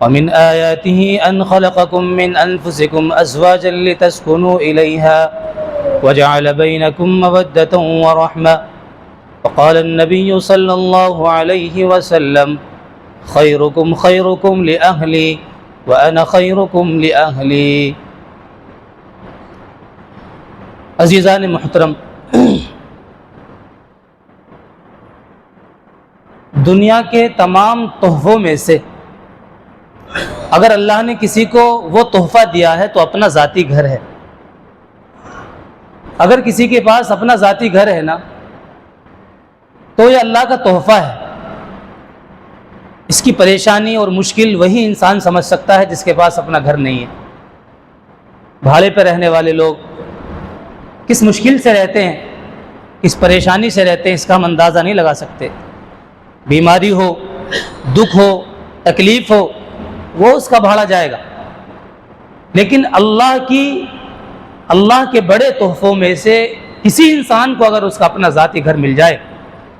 ومن آياته أن خلقكم من أنفسكم أزواجا لتسكنوا إليها وجعل بينكم مودة ورحمة وقال النبي صلى الله عليه وسلم خيركم خيركم لأهلي وأنا خيركم لأهلي۔ عزیزان محترم، دنیا کے تمام تحفوں میں سے اگر اللہ نے کسی کو وہ تحفہ دیا ہے تو اپنا ذاتی گھر ہے۔ اگر کسی کے پاس اپنا ذاتی گھر ہے نا تو یہ اللہ کا تحفہ ہے۔ اس کی پریشانی اور مشکل وہی انسان سمجھ سکتا ہے جس کے پاس اپنا گھر نہیں ہے۔ بھاڑے پہ رہنے والے لوگ کس مشکل سے رہتے ہیں، کس پریشانی سے رہتے ہیں، اس کا ہم اندازہ نہیں لگا سکتے۔ بیماری ہو، دکھ ہو، تکلیف ہو، وہ اس کا بھاڑا جائے گا۔ لیکن اللہ کے بڑے تحفوں میں سے کسی انسان کو اگر اس کا اپنا ذاتی گھر مل جائے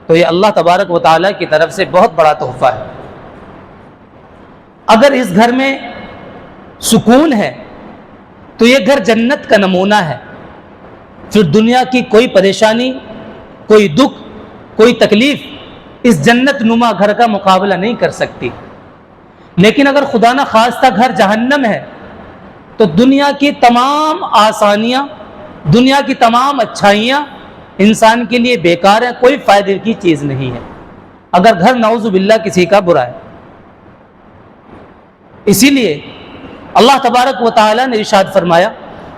تو یہ اللہ تبارک و تعالیٰ کی طرف سے بہت بڑا تحفہ ہے۔ اگر اس گھر میں سکون ہے تو یہ گھر جنت کا نمونہ ہے۔ پھر دنیا کی کوئی پریشانی، کوئی دکھ، کوئی تکلیف اس جنت نما گھر کا مقابلہ نہیں کر سکتی۔ لیکن اگر خدا نہ خواستہ گھر جہنم ہے تو دنیا کی تمام آسانیاں، دنیا کی تمام اچھائیاں انسان کے لیے بیکار ہیں، کوئی فائدے کی چیز نہیں ہے اگر گھر نعوذ باللہ کسی کا برا ہے۔ اسی لیے اللہ تبارک و تعالیٰ نے ارشاد فرمایا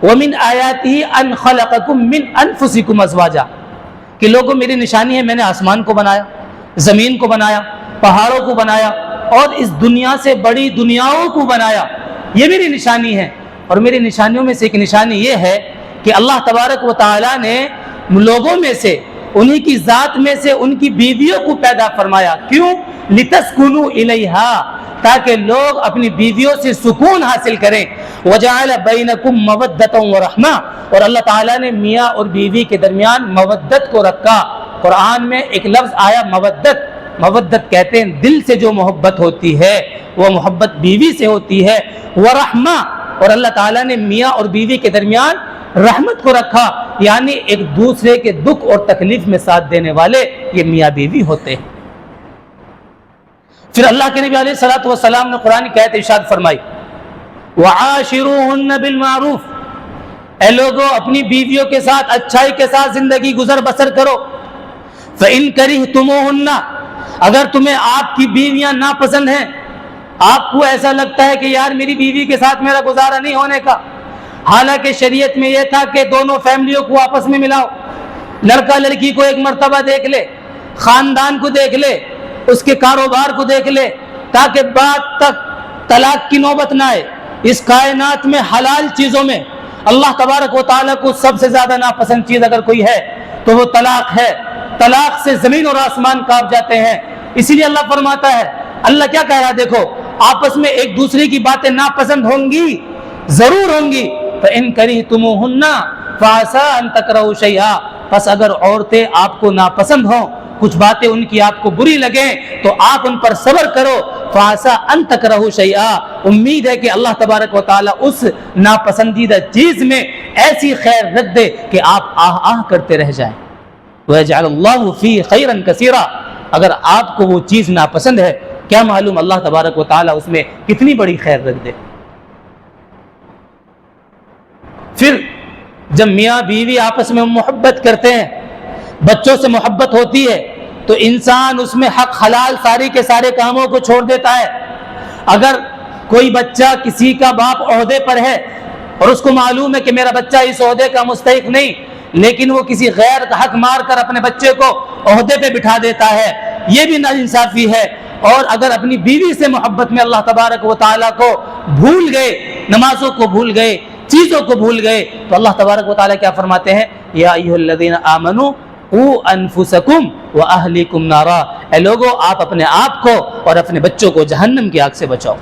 وَمِنْ آيَاتِهِ أَنْ خَلَقَكُم مِّنْ أَنفُسِكُمْ أَزْوَاجًا، کہ لوگوں میری نشانی ہے، میں نے آسمان کو بنایا، زمین کو بنایا، پہاڑوں کو بنایا اور اس دنیا سے بڑی دنیاؤں کو بنایا، یہ میری نشانی ہے۔ اور میری نشانیوں میں سے ایک نشانی یہ ہے کہ اللہ تبارک و تعالیٰ نے لوگوں میں سے، انہی کی ذات میں سے ان کی بیویوں کو پیدا فرمایا۔ کیوں؟ لِتَسْكُنُوا إِلَيْهَا، تاکہ لوگ اپنی بیویوں سے سکون حاصل کریں۔ وَجَعَلَ بَيْنَكُمْ مَوَدَّةً وَرَحْمَةً، اور اللہ تعالیٰ نے میاں اور بیوی کے درمیان مودت کو رکھا۔ قرآن میں ایک لفظ آیا مودت، مودت کہتے ہیں دل سے جو محبت ہوتی ہے، وہ محبت بیوی سے ہوتی ہے۔ وَرَحْمَةً، اور اللہ تعالیٰ نے میاں اور بیوی کے درمیان رحمت کو رکھا، یعنی ایک دوسرے کے دکھ اور تکلیف میں ساتھ دینے والے یہ میاں بیوی ہوتے ہیں۔ پھر اللہ کے نبی علیہ الصلوۃ والسلام نے قرآن کی آیت ارشاد فرمائی وَعَاشِرُوهُنَّ بِالْمَعْرُوفِ، اے لوگوں اپنی بیویوں کے ساتھ اچھائی کے ساتھ زندگی گزر بسر کرو۔ فَإِن كَرِهْتُمُوهُنَّ، اگر تمہیں آپ کی بیویاں ناپسند ہیں، آپ کو ایسا لگتا ہے کہ یار میری بیوی کے ساتھ میرا گزارا نہیں ہونے کا، حالانکہ شریعت میں یہ تھا کہ دونوں فیملیوں کو آپس میں ملاؤ، لڑکا لڑکی کو ایک مرتبہ دیکھ لے، خاندان کو دیکھ لے، اس کے کاروبار کو دیکھ لے، تاکہ بعد تک طلاق کی نوبت نہ آئے۔ اس کائنات میں حلال چیزوں میں اللہ تبارک و تعالیٰ کو سب سے زیادہ ناپسند چیز اگر کوئی ہے تو وہ طلاق ہے۔ طلاق سے زمین اور آسمان کانپ جاتے ہیں۔ اسی لیے اللہ فرماتا ہے، اللہ کیا کہہ رہا ہے دیکھو، آپس میں ایک دوسرے کی باتیں ناپسند ہوں گی، ضرور ہوں گی۔ فَإِن كَرِهْتُمُوهُنَّ فَعَسَىٰ أَن تَكْرَهُوا شَيْئًا، پس اگر عورتیں آپ کو ناپسند ہوں، کچھ باتیں ان کی آپ کو بری لگیں تو آپ ان پر صبر کرو۔ فَعَسَىٰ أَن تَكْرَهُوا شَيْئًا، امید ہے کہ اللہ تبارک و تعالیٰ اس ناپسندیدہ چیز میں ایسی خیر رکھ دے کہ آپ آہ آہ کرتے رہ جائیں۔ وَيَجْعَلُ اللَّهُ فِيهِ خَيْرًا كَثِيرًا، اگر آپ کو وہ چیز ناپسند ہے، کیا معلوم اللہ تبارک و تعالیٰ اس میں کتنی بڑی خیر رکھ دے۔ پھر جب میاں بیوی آپس میں محبت کرتے ہیں، بچوں سے محبت ہوتی ہے، تو انسان اس میں حق حلال ساری کے سارے کاموں کو چھوڑ دیتا ہے۔ اگر کوئی بچہ کسی کا باپ عہدے پر ہے اور اس کو معلوم ہے کہ میرا بچہ اس عہدے کا مستحق نہیں، لیکن وہ کسی غیر کا حق مار کر اپنے بچے کو عہدے پہ بٹھا دیتا ہے، یہ بھی ناانصافی ہے۔ اور اگر اپنی بیوی سے محبت میں اللہ تبارک و تعالیٰ کو بھول گئے، نمازوں کو بھول گئے، چیزوں کو بھول گئے، تو اللہ تبارک و تعالیٰ کیا فرماتے ہیں؟ یا ایھا الذین آمنوا قوا انفسکم واہلیکم نارا، اے لوگوں آپ اپنے آپ کو اور اپنے بچوں کو جہنم کی آگ سے بچاؤ۔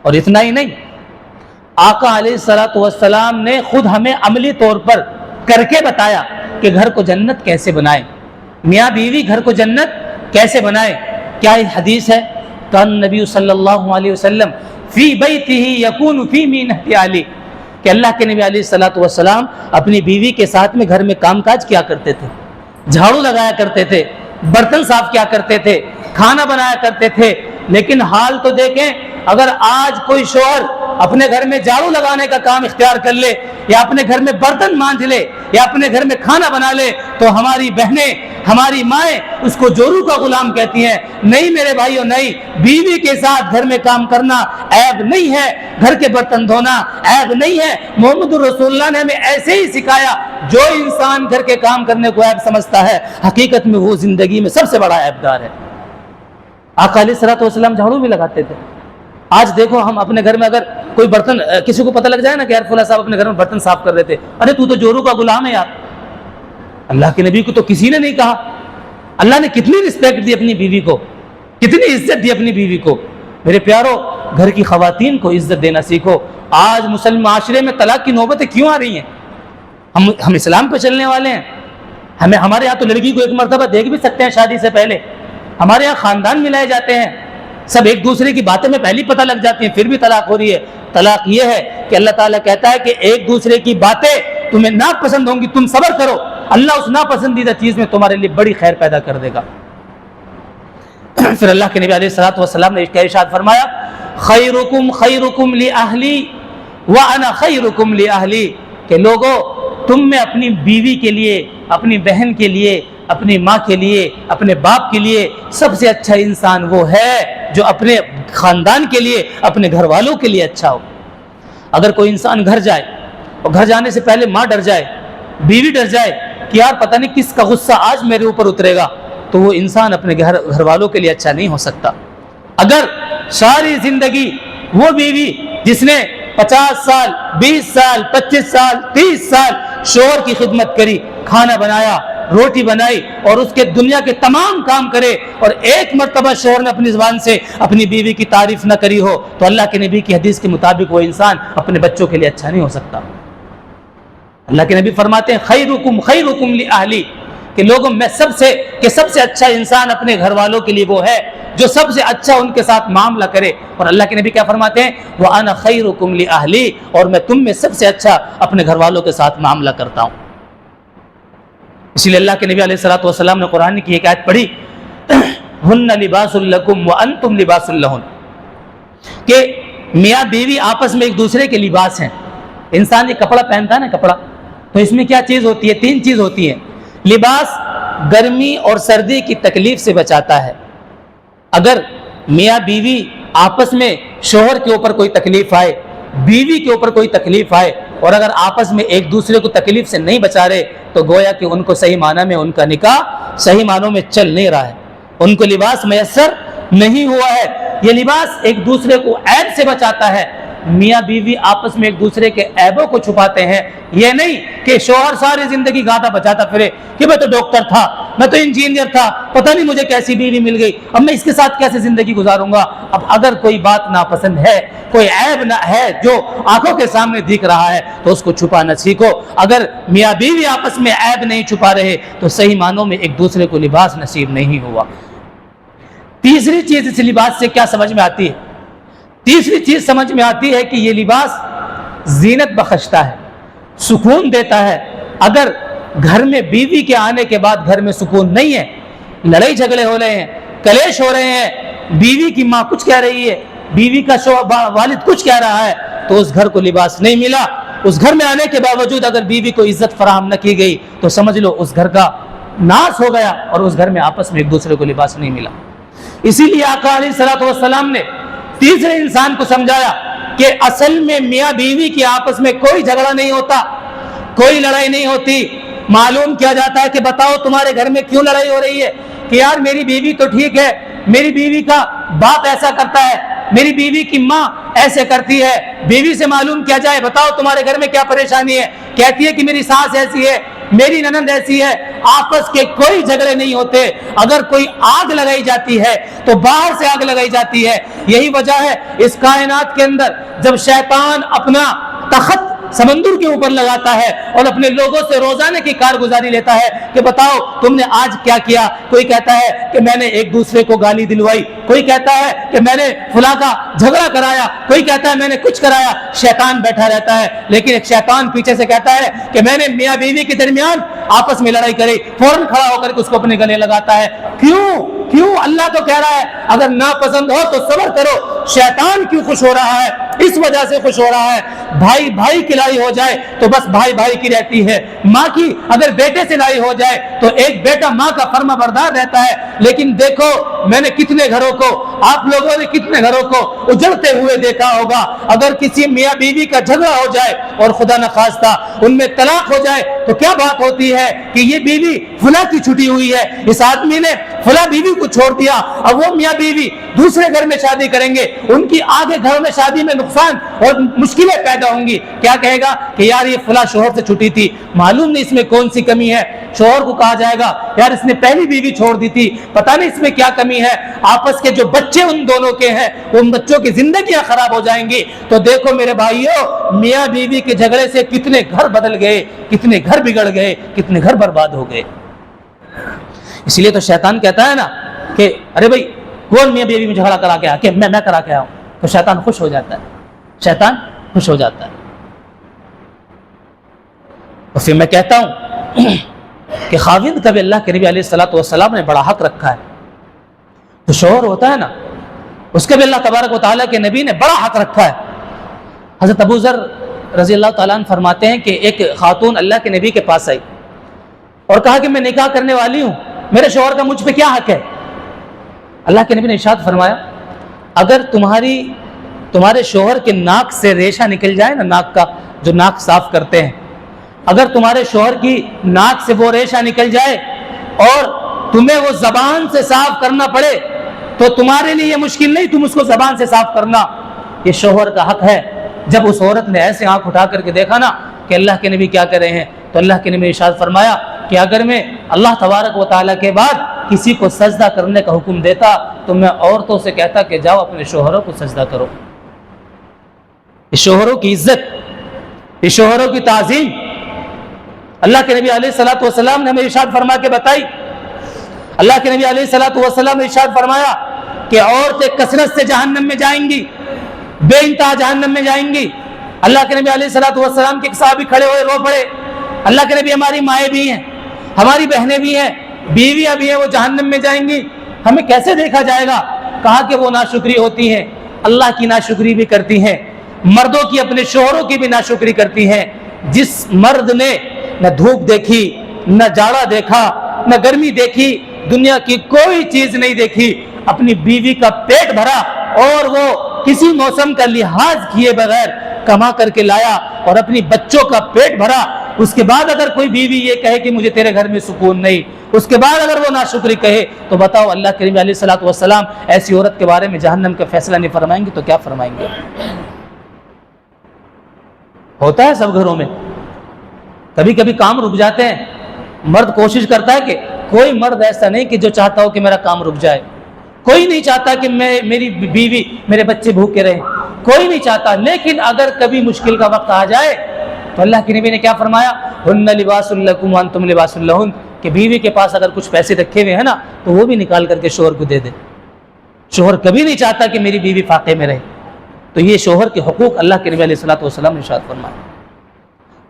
اور اتنا ہی نہیں، آقا علیہ الصلوۃ والسلام نے خود ہمیں عملی طور پر کر کے بتایا کہ گھر کو جنت کیسے بنائیں، میاں بیوی گھر کو جنت کیسے بنائیں۔ کیا یہ حدیث ہے؟ کان نبی صلی اللہ علیہ وسلم فی بیتہ یکون فی مینۃ علی، کہ اللہ کے نبی علیہ الصلوۃ والسلام اپنی بیوی کے ساتھ میں گھر میں کام کاج کیا کرتے تھے، جھاڑو لگایا کرتے تھے، برتن صاف کیا کرتے تھے، کھانا بنایا کرتے تھے۔ لیکن حال تو دیکھیں، اگر آج کوئی شوہر اپنے گھر میں جھاڑو لگانے کا کام اختیار کر لے، یا اپنے گھر میں برتن مانجھ لے، یا اپنے گھر میں کھانا بنا لے، تو ہماری بہنیں، ہماری مائیں اس کو جورو کا غلام کہتی ہیں۔ نہیں میرے بھائیوں، نہیں، بیوی کے ساتھ گھر میں کام کرنا عیب نہیں ہے، گھر کے برتن دھونا عیب نہیں ہے۔ محمد رسول اللہ نے ہمیں ایسے ہی سکھایا۔ جو انسان گھر کے کام کرنے کو عیب سمجھتا ہے، حقیقت میں وہ زندگی میں سب سے بڑا عیب دار ہے۔ آقا علیہ الصلوۃ والسلام جھاڑو بھی لگاتے تھے۔ آج دیکھو، ہم اپنے گھر میں اگر کوئی برتن، کسی کو پتہ لگ جائے نا کہ یار فلاں صاحب اپنے گھر میں برتن صاف کر رہے تھے، ارے تو جورو کا غلام ہے یار۔ اللہ کے نبی کو تو کسی نے نہیں کہا۔ اللہ نے کتنی رسپیکٹ دی اپنی بیوی کو، کتنی عزت دی اپنی بیوی کو۔ میرے پیارو، گھر کی خواتین کو عزت دینا سیکھو۔ آج مسلم معاشرے میں طلاق کی نوبتیں کیوں آ رہی ہیں؟ ہم اسلام پہ چلنے والے ہیں۔ ہمارے یہاں تو لڑکی کو ایک مرتبہ دیکھ بھی سکتے ہیں شادی سے پہلے۔ ہمارے یہاں خاندان ملائے جاتے ہیں، سب ایک دوسرے کی باتیں میں پہلے پتہ لگ جاتی ہیں، پھر بھی طلاق ہو رہی ہے۔ طلاق یہ ہے کہ اللہ تعالیٰ کہتا ہے کہ ایک دوسرے کی باتیں تمہیں ناپسند ہوں گی، تم صبر کرو، اللہ اس ناپسندیدہ چیز میں تمہارے لیے بڑی خیر پیدا کر دے گا۔ پھر اللہ کے نبی علیہ الصلوۃ والسلام نے ارشاد فرمایا، خیرکم خیرکم لأہلی وانا خیرکم لأہلی، کہ لوگوں، تم میں اپنی بیوی کے لیے، اپنی بہن کے لیے، اپنی ماں کے لیے، اپنے باپ کے لیے سب سے اچھا انسان وہ ہے جو اپنے خاندان کے لیے، اپنے گھر والوں کے لیے اچھا ہو۔ اگر کوئی انسان گھر جائے اور گھر جانے سے پہلے ماں ڈر جائے، بیوی ڈر جائے کہ یار پتہ نہیں کس کا غصہ آج میرے اوپر اترے گا، تو وہ انسان اپنے گھر والوں کے لیے اچھا نہیں ہو سکتا۔ اگر ساری زندگی وہ بیوی جس نے 50 سال، 20 سال، 25 سال، 30 سال شوہر کی خدمت کری، کھانا بنایا، روٹی بنائی، اور اس کے دنیا کے تمام کام کرے، اور ایک مرتبہ شوہر نے اپنی زبان سے اپنی بیوی کی تعریف نہ کری ہو، تو اللہ کے نبی کی حدیث کے مطابق وہ انسان اپنے بچوں کے لیے اچھا نہیں ہو سکتا۔ اللہ کے نبی فرماتے ہیں خیرکم خیرکم لأہلی، کہ لوگوں میں سب سے اچھا انسان اپنے گھر والوں کے لیے وہ ہے جو سب سے اچھا ان کے ساتھ معاملہ کرے۔ اور اللہ کے نبی کیا فرماتے ہیں، وَأَنَا خَيْرُكُمْ لِأَهْلِي، اور میں تم میں سب سے اچھا اپنے گھر والوں کے ساتھ معاملہ کرتا ہوں۔ اسی لیے اللہ کے نبی علیہ الصلوۃ والسلام نے قرآن کی ایک آیت پڑھی، هُنَّ لِبَاسٌ لَكُمْ وَأَنْتُمْ لِبَاسٌ لَهُنَّ، کہ میاں بیوی آپس میں ایک دوسرے کے لباس ہیں۔ انسان یہ کپڑا پہنتا ہے نا، کپڑا، تو اس میں کیا چیز ہوتی ہے؟ 3 چیز ہوتی ہیں۔ لباس گرمی اور سردی کی تکلیف سے بچاتا ہے۔ اگر میاں بیوی آپس میں شوہر کے اوپر کوئی تکلیف آئے، بیوی کے اوپر کوئی تکلیف آئے، اور اگر آپس میں ایک دوسرے کو تکلیف سے نہیں بچا رہے، تو گویا کہ ان کو صحیح معنی میں ان کا نکاح صحیح معنوں میں چل نہیں رہا ہے، ان کو لباس میسر نہیں ہوا ہے۔ یہ لباس ایک دوسرے کو عیب سے بچاتا ہے۔ میاں بیوی آپس میں ایک دوسرے کے عیبوں کو چھپاتے ہیں۔ یہ نہیں کہ شوہر ساری زندگی گاتا بچاتا پھرے کہ میں تو ڈاکٹر تھا، میں تو انجینئر تھا، پتہ نہیں مجھے کیسی بیوی مل گئی، اب میں اس کے ساتھ کیسے زندگی گزاروں گا۔ اب اگر کوئی بات ناپسند ہے، کوئی عیب نہ ہے جو آنکھوں کے سامنے دکھ رہا ہے، تو اس کو چھپانا سیکھو۔ اگر میاں بیوی آپس میں عیب نہیں چھپا رہے، تو صحیح معنوں میں ایک دوسرے کو لباس نصیب نہیں ہوا۔ تیسری چیز اس لباس سے کیا سمجھ میں آتی ہے؟ تیسری چیز سمجھ میں آتی ہے کہ یہ لباس زینت بخشتا ہے، سکون دیتا ہے۔ اگر گھر میں بیوی کے آنے کے بعد گھر میں سکون نہیں ہے، لڑائی جھگڑے ہو رہے ہیں، کلیش ہو رہے ہیں، بیوی کی ماں کچھ کہہ رہی ہے، بیوی کا والد کچھ کہہ رہا ہے، تو اس گھر کو لباس نہیں ملا۔ اس گھر میں آنے کے باوجود اگر بیوی کو عزت فراہم نہ کی گئی، تو سمجھ لو اس گھر کا ناس ہو گیا، اور اس گھر میں آپس میں ایک دوسرے کو لباس نہیں ملا۔ اسی لیے آقا علیہ الصلوۃ والسلام نے تیسرے انسان کو سمجھایا کہ اصل میں میاں بیوی کے آپس میں کوئی جھگڑا نہیں ہوتا، کوئی لڑائی نہیں ہوتی۔ معلوم کیا جاتا ہے کہ بتاؤ تمہارے گھر میں کیوں لڑائی ہو رہی ہے، کہ یار میری بیوی تو ٹھیک ہے، میری بیوی کا باپ ایسا کرتا ہے، میری بیوی کی ماں ایسے کرتی ہے۔ بیوی سے معلوم کیا جائے، بتاؤ تمہارے گھر میں کیا پریشانی ہے، کہتی ہے کہ میری ساس ایسی ہے، میری ننند ایسی ہے۔ آپس کے کوئی جھگڑے نہیں ہوتے۔ اگر کوئی آگ لگائی جاتی ہے تو باہر سے آگ لگائی جاتی ہے۔ یہی وجہ ہے اس کائنات کے اندر جب شیطان اپنا تخت سمندر کے اوپر لگاتا ہے اور اپنے لوگوں سے روزانے کی کارگزاری لیتا ہے کہ بتاؤ تم نے آج کیا کیا. کوئی کہتا ہے کہ میں نے ایک دوسرے کو گالی دلوائی, کوئی کہتا ہے کہ میں نے فلاں کا جھگڑا کرایا, کوئی کہتا ہے میں نے کچھ کرایا. شیطان بیٹھا رہتا ہے, لیکن ایک شیطان پیچھے سے کہتا ہے کہ میں نے میاں بیوی کے درمیان آپس میں لڑائی کری, فوراً کھڑا ہو کر کے اس کو اپنے گلے لگاتا ہے. کیوں اللہ تو کہہ رہا ہے اگر ناپسند ہو تو صبر کرو. شیطان کیوں خوش ہو رہا ہے؟ اس وجہ سے خوش ہو رہا ہے بھائی کی لڑائی ہو جائے تو بس بھائی کی رہتی ہے. ماں کی اگر بیٹے سے لڑائی ہو جائے تو ایک بیٹا ماں کا فرما بردار رہتا ہے. لیکن دیکھو میں نے کتنے گھروں کو, آپ لوگوں نے کتنے گھروں کو اجڑتے ہوئے دیکھا ہوگا. اگر کسی میاں بیوی کا جھگڑا ہو جائے اور خدا نخواستہ ان میں طلاق ہو جائے تو کیا بات ہوتی ہے کہ یہ بیوی فلاں کی چھٹی ہوئی ہے, اس آدمی نے فلاں بیوی کو چھوڑ دیا, اب وہ میاں بیوی دوسرے گھر میں شادی کریں گے, ان کی آگے گھر میں شادی میں نقصان اور مشکلیں پیدا ہوں گی. کیا کہے گا کہ یار یہ فلاں شوہر سے چھٹی تھی, معلوم نہیں اس میں کون سی کمی ہے. شوہر کو کہا جائے گا یار اس نے پہلی بیوی چھوڑ دی تھی, پتہ نہیں اس میں کیا کمی ہے. آپس کے جو بچے ان دونوں کے ہیں ان بچوں کی زندگیاں خراب ہو جائیں گی. تو دیکھو میرے بھائیوں, میاں بیوی کے جھگڑے سے کتنے گھر بدل گئے, کتنے گھر بگڑ گئے, کتنے گھر برباد ہو گئے. اس لیے تو شیطان کہتا ہے نا کہ ارے بھائی کون میاں بیوی میں جھگڑا کرا کے آ کے میں کرا کے آؤں, تو شیطان خوش ہو جاتا ہے, شیطان خوش ہو جاتا ہے. اور پھر میں کہتا ہوں کہ خاوند کا بھی اللہ کے نبی علیہ الصلوۃ والسلام نے بڑا حق رکھا ہے. جو شوہر ہوتا ہے نا اس کا بھی اللہ تبارک و تعالیٰ کے نبی نے بڑا حق رکھا ہے. حضرت ابو ذر رضی اللہ تعالیٰ عنہ فرماتے ہیں کہ ایک خاتون اللہ کے نبی کے پاس آئی اور کہا کہ میں نکاح کرنے والی ہوں, میرے شوہر کا مجھ پہ کیا حق ہے؟ اللہ کے نبی نے ارشاد فرمایا اگر تمہارے شوہر کے ناک سے ریشہ نکل جائے نا, ناک کا جو ناک صاف کرتے ہیں, اگر تمہارے شوہر کی ناک سے وہ ریشہ نکل جائے اور تمہیں وہ زبان سے صاف کرنا پڑے تو تمہارے لیے یہ مشکل نہیں, تم اس کو زبان سے صاف کرنا, یہ شوہر کا حق ہے. جب اس عورت نے ایسے آنکھ اٹھا کر کے دیکھا نا کہ اللہ کے نبی کیا کر رہے ہیں, تو اللہ کے نبی نے ارشاد فرمایا کہ اگر میں اللہ تبارک و تعالیٰ کے بعد کسی کو سجدہ کرنے کا حکم دیتا تو میں عورتوں سے کہتا کہ جاؤ اپنے شوہروں کو سجدہ کرو. یہ شوہروں کی عزت, یہ شوہروں کی تعظیم اللہ کے نبی علیہ الصلوۃ والسلام نے ہمیں ارشاد فرما کے بتائی. اللہ کے نبی علیہ الصلوۃ والسلام نے ارشاد فرمایا کہ عورتیں کثرت سے جہنم میں جائیں گی, بے انتہا جہنم میں جائیں گی. اللہ کے نبی علیہ الصلوۃ والسلام کے صحابی کھڑے ہوئے رو پڑے, اللہ کے نبی ہماری مائیں بھی ہیں, ہماری بہنیں بھی ہیں, بیویاں بھی ہیں, وہ جہنم میں جائیں گی, ہمیں کیسے دیکھا جائے گا؟ کہا کہ وہ ناشکری ہوتی ہیں, اللہ کی ناشکری بھی کرتی ہیں, مردوں کی اپنے شوہروں کی بھی ناشکری کرتی ہیں. جس مرد نے نہ دھوپ دیکھی, نہ جاڑا دیکھا, نہ گرمی دیکھی, دنیا کی کوئی چیز نہیں دیکھی, اپنی بیوی کا پیٹ بھرا اور وہ کسی موسم کا لحاظ کیے بغیر کما کر کے لایا اور اپنی بچوں کا پیٹ بھرا, اس کے بعد اگر کوئی بیوی یہ کہے کہ مجھے تیرے گھر میں سکون نہیں, اس کے بعد اگر وہ ناشکری کہے, تو بتاؤ اللہ کے نبی علیہ الصلوۃ والسلام ایسی عورت کے بارے میں جہنم کا فیصلہ نہیں فرمائیں گے تو کیا فرمائیں گے؟ ہوتا ہے سب گھروں میں, کبھی کبھی کام رک جاتے ہیں, مرد کوشش کرتا ہے کہ کوئی مرد ایسا نہیں کہ جو چاہتا ہو کہ میرا کام رک جائے, کوئی نہیں چاہتا کہ میری بیوی میرے بچے بھوکے رہیں, کوئی نہیں چاہتا. لیکن اگر کبھی مشکل کا وقت آ جائے تو اللہ کے نبی نے کیا فرمایا, ہن لباس لکم وانتم لباس لہن, کہ بیوی کے پاس اگر کچھ پیسے رکھے ہوئے ہیں نا تو وہ بھی نکال کر کے شوہر کو دے دے. شوہر کبھی نہیں چاہتا کہ میری بیوی فاقے میں رہے. تو یہ شوہر کے حقوق اللہ کے نبی علیہ الصلوۃ والسلام نے ارشاد فرمایا.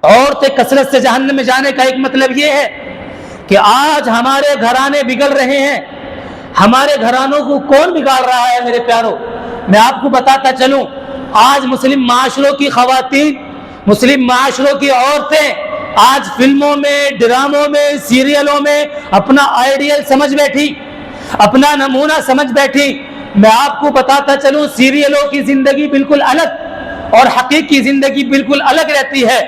عورتیں کثرت سے جہنم میں جانے کا ایک مطلب یہ ہے کہ آج ہمارے گھرانے بگڑ رہے ہیں. ہمارے گھرانوں کو کون بگاڑ رہا ہے میرے پیاروں؟ میں آپ کو بتاتا چلوں, آج مسلم معاشروں کی خواتین, مسلم معاشروں کی عورتیں آج فلموں میں, ڈراموں میں, سیریلوں میں اپنا آئیڈیل سمجھ بیٹھی, اپنا نمونہ سمجھ بیٹھی. میں آپ کو بتاتا چلوں سیریلوں کی زندگی بالکل الگ اور حقیقی زندگی بالکل الگ رہتی ہے.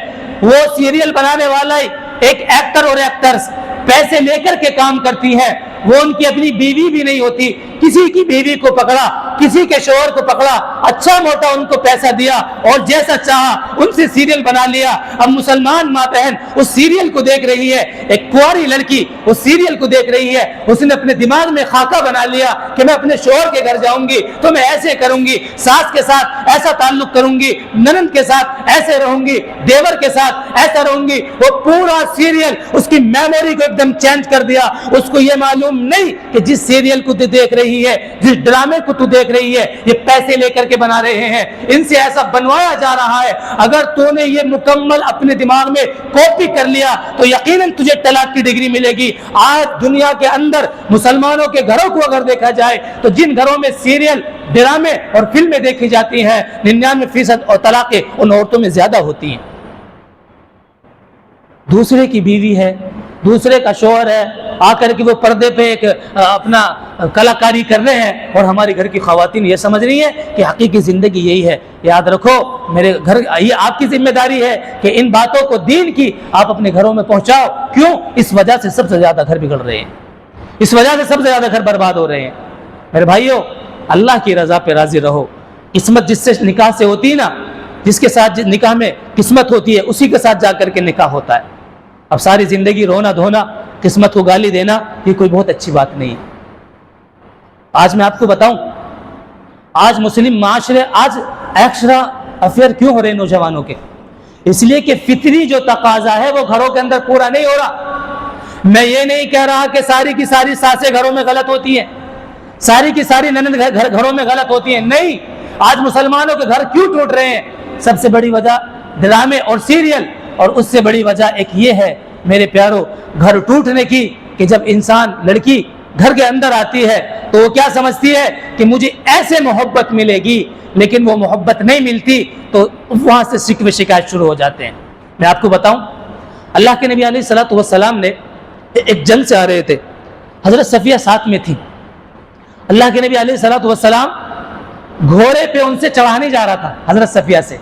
وہ سیریل بنانے والا ایک ایکٹر اور ایکٹرز پیسے لے کر کے کام کرتی ہیں, وہ ان کی اپنی بیوی بھی نہیں ہوتی. کسی کی بیوی کو پکڑا, کسی کے شوہر کو پکڑا, اچھا موٹا ان کو پیسہ دیا اور جیسا چاہا ان سے سیریل بنا لیا۔ اب مسلمان ماں بہن اس سیریل کو دیکھ رہی ہے، ایک کنواری لڑکی اس سیریل کو دیکھ رہی ہے، اس نے اپنے دماغ میں خاکہ بنا لیا کہ میں اپنے شوہر کے گھر جاؤں گی تو میں ایسے کروں گی، ساس کے ساتھ ایسا تعلق کروں گی، ننند کے ساتھ ایسے رہوں گی، دیور کے ساتھ ایسا رہوں گی۔ وہ پورا سیریل اس کی میموری کو ایک دم چینج کر دیا۔ اس کو یہ معلوم نہیں کہ جس سیریل کو تو دیکھ رہی ہے، جس ڈرامے کو تو دیکھ رہی ہے، یہ پیسے لے کر کے بنا رہے ہیں، ان سے ایسا بنوایا جا رہا ہے۔ اگر تو نے یہ مکمل اپنے دماغ میں کاپی کر لیا تو یقیناً تجھے طلاق کی ڈگری ملے گی۔ آج دنیا کے اندر مسلمانوں کے گھروں کو اگر دیکھا جائے تو جن گھروں میں سیریل، ڈرامے اور فلمیں دیکھی جاتی ہیں 99% اور طلاقیں ان عورتوں میں زیادہ ہوتی ہیں۔ دوسرے کی بیوی ہے، دوسرے کا شوہر ہے، آ کر کے وہ پردے پہ ایک اپنا کلاکاری کر رہے ہیں اور ہماری گھر کی خواتین یہ سمجھ رہی ہیں کہ حقیقی زندگی یہی ہے۔ یاد رکھو میرے گھر، یہ آپ کی ذمہ داری ہے کہ ان باتوں کو دین کی آپ اپنے گھروں میں پہنچاؤ۔ کیوں؟ اس وجہ سے سب سے زیادہ گھر بگڑ رہے ہیں، اس وجہ سے سب سے زیادہ گھر برباد ہو رہے ہیں۔ میرے بھائیو، اللہ کی رضا پہ راضی رہو۔ قسمت جس سے نکاح سے ہوتی ہے نا، جس کے ساتھ نکاح میں قسمت ہوتی ہے اسی کے ساتھ جا کر کے نکاح ہوتا ہے۔ اب ساری زندگی رونا دھونا، قسمت کو گالی دینا، یہ کوئی بہت اچھی بات نہیں ہے۔ آج میں آپ کو بتاؤں، آج مسلم معاشرے آج ایکسٹرا افیئر کیوں ہو رہے ہیں نوجوانوں کے؟ اس لیے کہ فطری جو تقاضا ہے وہ گھروں کے اندر پورا نہیں ہو رہا۔ میں یہ نہیں کہہ رہا کہ ساری کی ساری ساسیں گھروں میں غلط ہوتی ہیں، ساری کی ساری نند گھروں میں غلط ہوتی ہیں، نہیں۔ آج مسلمانوں کے گھر کیوں ٹوٹ رہے ہیں؟ سب سے بڑی وجہ ڈرامے اور سیریل، اور اس سے بڑی وجہ ایک یہ ہے میرے پیارو گھر ٹوٹنے کی کہ جب انسان، لڑکی گھر کے اندر آتی ہے تو وہ کیا سمجھتی ہے کہ مجھے ایسے محبت ملے گی، لیکن وہ محبت نہیں ملتی تو وہاں سے شکوے شکایت شروع ہو جاتے ہیں۔ میں آپ کو بتاؤں، اللہ کے نبی علیہ الصلوۃ والسلام نے ایک جنگ سے آ رہے تھے، حضرت صفیہ ساتھ میں تھی۔ اللہ کے نبی علیہ الصلوۃ والسلام گھوڑے پہ ان سے چڑھانے جا رہا تھا حضرت صفیہ سے،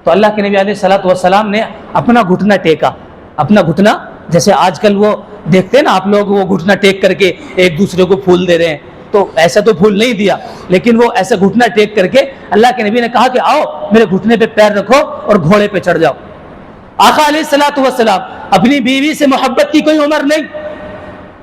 تو اللہ کے نبی علیہ الصلوۃ والسلام نے اپنا گھٹنا ٹیکا، اپنا گھٹنا، جیسے آج کل وہ دیکھتے ہیں نا آپ لوگ، وہ گھٹنا ٹیک کر کے ایک دوسرے کو پھول دے رہے ہیں، تو ایسا تو پھول نہیں دیا، لیکن وہ ایسا گھٹنا ٹیک کر کے اللہ کے نبی نے کہا کہ آؤ میرے گھٹنے پہ پیر رکھو اور گھوڑے پہ چڑھ جاؤ۔ آقا علیہ الصلوۃ والسلام، اپنی بیوی سے محبت کی کوئی عمر نہیں،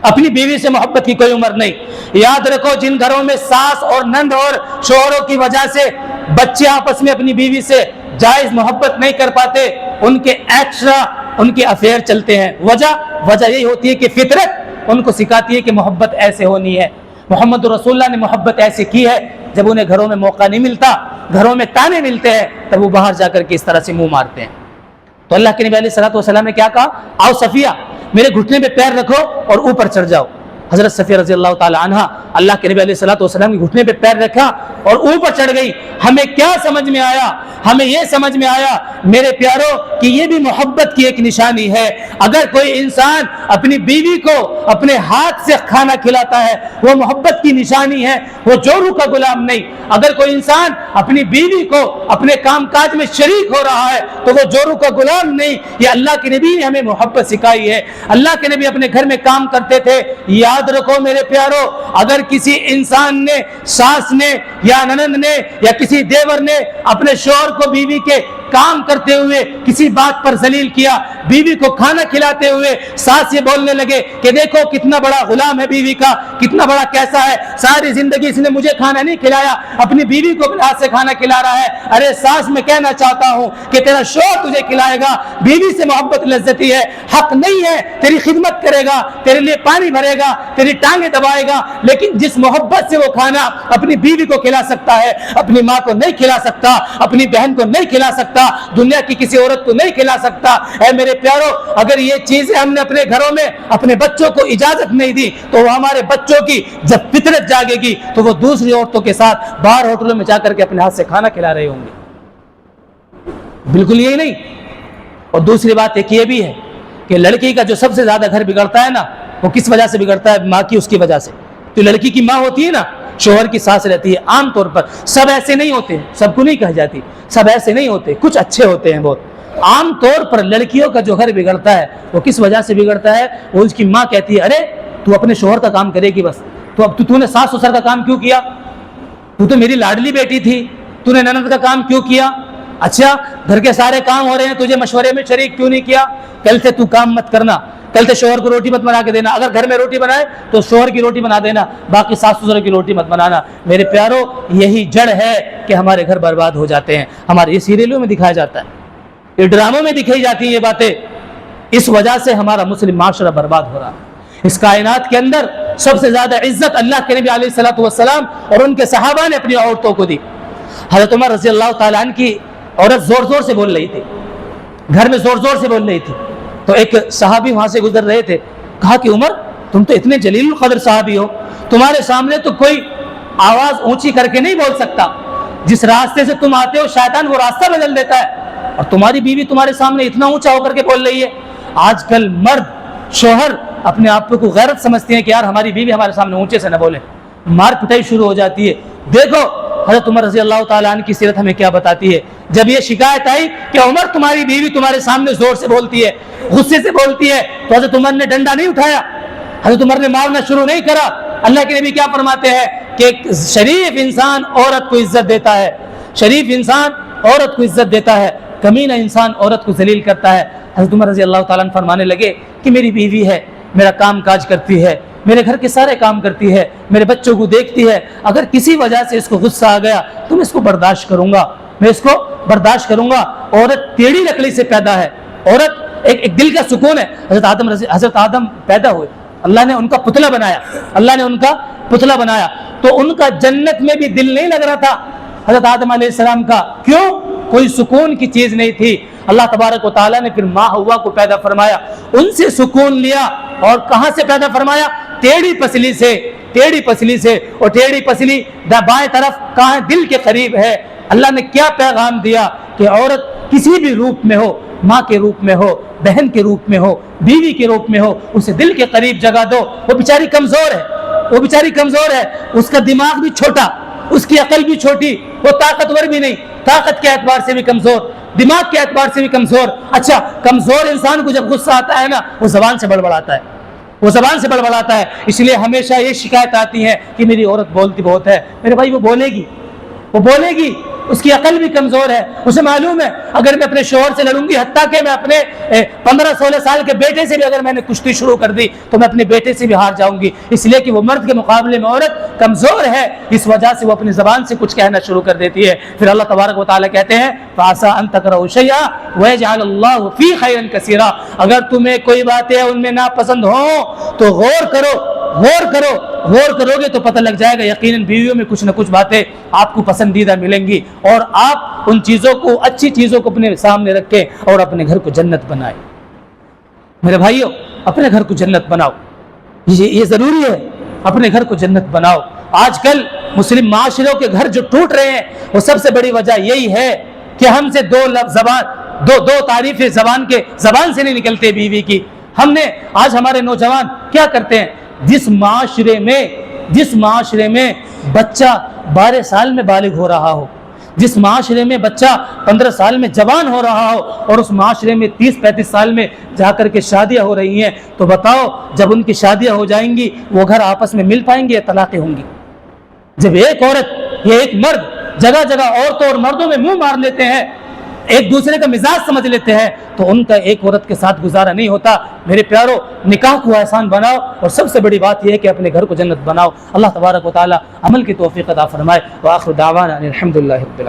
اپنی بیوی سے محبت کی کوئی عمر نہیں۔ یاد رکھو جن گھروں میں ساس اور نند اور شوہروں کی وجہ سے بچے آپس میں اپنی بیوی سے جائز محبت نہیں کر پاتے، ان کے ایکسٹرا ان کے افیئر چلتے ہیں۔ وجہ یہی ہوتی ہے کہ فطرت ان کو سکھاتی ہے کہ محبت ایسے ہونی ہے۔ محمد رسول اللہ نے محبت ایسے کی ہے، جب انہیں گھروں میں موقع نہیں ملتا، گھروں میں تانے ملتے ہیں، تب وہ باہر جا کر کے اس طرح سے منہ مارتے ہیں۔ تو اللہ کے نبی علیہ الصلوۃ والسلام نے کیا کہا؟ آؤ صفیہ میرے گھٹنے پہ پیر رکھو اور اوپر چڑھ جاؤ۔ حضرت صفیہ رضی اللہ تعالی عنہا اللہ کے نبی علیہ الصلوۃ والسلام کے گھٹنے پہ پیر رکھا اور اوپر چڑھ گئی۔ ہمیں کیا سمجھ میں آیا؟ ہمیں یہ سمجھ میں آیا میرے پیارو کہ یہ بھی محبت کی ایک نشانی ہے۔ اگر کوئی انسان اپنی بیوی کو اپنے ہاتھ سے کھانا کھلاتا ہے وہ محبت کی نشانی ہے، وہ جورو کا غلام نہیں۔ اگر کوئی انسان اپنی بیوی کو اپنے کام کاج میں شریک ہو رہا ہے تو وہ جورو کا غلام نہیں۔ یہ اللہ کے نبی نے ہمیں محبت سکھائی ہے۔ اللہ کے نبی اپنے گھر میں کام کرتے تھے۔ یاد رکھو میرے پیارو، اگر کسی انسان نے، ساس نے یا ننند نے یا کسی دیور نے اپنے شوہر کو بیوی کے کام کرتے ہوئے کسی بات پر ذلیل کیا، بیوی کو کھانا کھلاتے ہوئے ساس یہ بولنے لگے کہ دیکھو کتنا بڑا غلام ہے بیوی کا، کتنا بڑا کیسا ہے، ساری زندگی اس نے مجھے کھانا نہیں کھلایا، اپنی بیوی کو اپنے ہاتھ سے کھانا کھلا رہا ہے۔ ارے ساس، میں کہنا چاہتا ہوں کہ تیرا شوہر تجھے کھلائے گا، بیوی سے محبت لذتی ہے، حق نہیں ہے تیری خدمت کرے گا، تیرے لیے پانی بھرے گا، تیری ٹانگیں دبائے گا، لیکن جس محبت سے وہ کھانا اپنی بیوی کو کھلا سکتا ہے، اپنی ماں کو نہیں کھلا سکتا، اپنی بہن کو نہیں کھلا سکتا، دنیا کی کسی عورت کو نہیں کھلا سکتا۔ اے میرے پیارو، اگر یہ چیزیں ہم نے اپنے گھروں میں اپنے بچوں کو اجازت نہیں دی تو وہ ہمارے بچوں کی جب فطرت جاگے گی تو وہ دوسری عورتوں کے ساتھ باہر ہوٹلوں میں جا کر کے اپنے ہاتھ سے کھانا کھلا رہے ہوں گے۔ بالکل یہی نہیں۔ اور دوسری بات ایک یہ بھی ہے کہ لڑکی کا جو سب سے زیادہ گھر بگڑتا ہے نا، وہ کس وجہ سے بگڑتا ہے؟ ماں کی، اس کی وجہ سے۔ تو لڑکی کی ماں ہوتی ہے نا، شوہر کی ساس رہتی ہے۔ عام طور پر سب ایسے نہیں ہوتے، سب کو نہیں کہا جاتی، سب ایسے نہیں ہوتے، کچھ اچھے ہوتے ہیں بہت۔ عام طور پر لڑکیوں کا جو گھر بگڑتا ہے وہ کس وجہ سے بگڑتا ہے؟ وہ اس کی ماں کہتی ہے ارے تو اپنے شوہر کا کام کرے گی بس، تو اب تو نے ساس سسر کا کام کیوں کیا؟ تو میری لاڈلی بیٹی تھی، تو نے نند کا کام کیوں کیا؟ اچھا گھر کے سارے کام ہو رہے ہیں, تجھے مشورے میں شریک کیوں نہیں کیا؟ کل سے تو کام مت کرنا, کل سے شوہر کو روٹی مت بنا کے دینا, اگر گھر میں روٹی بنائے تو شوہر کی روٹی بنا دینا, باقی ساس سسر کی روٹی مت بنانا. میرے پیارو یہی جڑ ہے کہ ہمارے گھر برباد ہو جاتے ہیں. ہمارے یہ سیریلوں میں دکھایا جاتا ہے, یہ ڈراموں میں دکھائی جاتی ہیں یہ باتیں. اس وجہ سے ہمارا مسلم معاشرہ برباد ہو رہا ہے. اس کائنات کے اندر سب سے زیادہ عزت اللہ کے نبی علیہ الصلوۃ والسلام اور ان کے صحابہ نے اپنی عورتوں کو دی. حضرت عمر رضی اللہ تعالیٰ عنہ کی عورت زور زور سے بول رہی تھی, گھر میں زور زور سے بول رہی تھی, تو ایک صحابی وہاں سے گزر رہے تھے. کہا کہ عمر تم تو اتنے جلیل القدر صحابی ہو, تمہارے سامنے تو کوئی آواز اونچی کر کے نہیں بول سکتا, جس راستے سے تم آتے ہو شیطان وہ راستہ بدل دیتا ہے, اور تمہاری بیوی تمہارے سامنے اتنا اونچا ہو کر کے بول رہی ہے. آج کل مرد شوہر اپنے آپ کو غیرت سمجھتے ہیں کہ یار ہماری بیوی ہمارے سامنے اونچے سے نہ بولے, مار پٹائی شروع ہو جاتی ہے. دیکھو حضرت عمر رضی اللہ تعالیٰ عنہ کی سیرت ہمیں کیا بتاتی ہے. جب یہ شکایت آئی کہ عمر تمہاری بیوی تمہارے سامنے زور سے بولتی ہے, غصے سے بولتی ہے, تو حضرت عمر نے ڈنڈا نہیں اٹھایا, حضرت عمر نے مارنا شروع نہیں کرا. اللہ کے نبی کیا فرماتے ہیں کہ ایک شریف انسان عورت کو عزت دیتا ہے, شریف انسان عورت کو عزت دیتا ہے, کمینہ انسان عورت کو ذلیل کرتا ہے. حضرت عمر رضی اللہ تعالیٰ عنہ فرمانے لگے کہ میری بیوی ہے, میرا کام کاج کرتی ہے, میرے گھر کے سارے کام کرتی ہے, میرے بچوں کو دیکھتی ہے, اگر کسی وجہ سے اس کو غصہ آ گیا تو میں اس کو برداشت کروں گا, میں اس کو برداشت کروں گا. عورت ٹیڑھی لکڑی سے پیدا ہے, عورت ایک دل کا سکون ہے. حضرت آدم پیدا ہوئے, اللہ نے ان کا پتلا بنایا, اللہ نے ان کا پتلا بنایا, تو ان کا جنت میں بھی دل نہیں لگ رہا تھا حضرت آدم علیہ السلام کا. کیوں؟ کوئی سکون کی چیز نہیں تھی. اللہ تبارک و تعالیٰ نے پھر ماں حوا کو پیدا فرمایا, ان سے سکون لیا, اور کہاں سے پیدا فرمایا؟ ٹیڑھی پسلی سے, ٹیڑھی پسلی سے. اور ٹیڑھی پسلی بائیں طرف کہاں؟ دل کے قریب ہے. اللہ نے کیا پیغام دیا کہ عورت کسی بھی روپ میں ہو, ماں کے روپ میں ہو, بہن کے روپ میں ہو, بیوی کے روپ میں ہو, اسے دل کے قریب جگہ دو. وہ بیچاری کمزور ہے, وہ بیچاری کمزور ہے, اس کا دماغ بھی چھوٹا, اس کی عقل بھی چھوٹی, وہ طاقتور بھی نہیں, طاقت کے اعتبار سے بھی کمزور, دماغ کے اعتبار سے بھی کمزور. اچھا کمزور انسان کو جب غصہ آتا ہے نا, وہ زبان سے بڑبڑاتا ہے, وہ زبان سے بڑبڑاتا ہے. اس لیے ہمیشہ یہ شکایت آتی ہے کہ میری عورت بولتی بہت ہے. میرے بھائی وہ بولے گی, وہ بولے گی, اس کی عقل بھی کمزور ہے. اسے معلوم ہے اگر میں اپنے شوہر سے لڑوں گی, حتیٰ کہ میں اپنے 15-16 سال کے بیٹے سے بھی اگر میں نے کشتی شروع کر دی تو میں اپنے بیٹے سے بھی ہار جاؤں گی, اس لیے کہ وہ مرد کے مقابلے میں عورت کمزور ہے. اس وجہ سے وہ اپنی زبان سے کچھ کہنا شروع کر دیتی ہے. پھر اللہ تبارک و تعالیٰ کہتے ہیں فَعَسَىٰ أَن تَكْرَهُوا شَيْئًا وَيَجْعَلَ اللَّهُ فِيهِ خَيْرًا كَثِيرًا. اگر تمہیں کوئی باتیں ان میں ناپسند ہوں تو غور کرو, غور کرو, غور کرو گے تو پتہ لگ جائے گا یقیناً بیویوں میں کچھ نہ کچھ باتیں آپ کو پسندیدہ ملیں گی, اور آپ ان چیزوں کو, اچھی چیزوں کو اپنے سامنے رکھیں اور اپنے گھر کو جنت بنائیں. میرے بھائیوں اپنے گھر کو جنت بناؤ, یہ ضروری ہے, اپنے گھر کو جنت بناؤ. آج کل مسلم معاشروں کے گھر جو ٹوٹ رہے ہیں وہ سب سے بڑی وجہ یہی ہے کہ ہم سے دو تعریفیں زبان سے نہیں نکلتے بیوی کی. ہم نے آج ہمارے نوجوان کیا کرتے ہیں, جس معاشرے میں بچہ 12 سال میں بالغ ہو رہا ہو, جس معاشرے میں بچہ 15 سال میں جوان ہو رہا ہو, اور اس معاشرے میں 30-35 سال میں جا کر کے شادیاں ہو رہی ہیں, تو بتاؤ جب ان کی شادیاں ہو جائیں گی وہ گھر آپس میں مل پائیں گے یا طلاقیں ہوں گی؟ جب ایک عورت یا ایک مرد جگہ جگہ عورتوں اور مردوں میں منہ مار لیتے ہیں, ایک دوسرے کا مزاج سمجھ لیتے ہیں, تو ان کا ایک عورت کے ساتھ گزارا نہیں ہوتا. میرے پیارو نکاح کو آسان بناؤ, اور سب سے بڑی بات یہ ہے کہ اپنے گھر کو جنت بناؤ. اللہ تبارک و تعالی عمل کی توفیق عطا فرمائے. وآخر دعوانا الحمدللہ رب العالمین.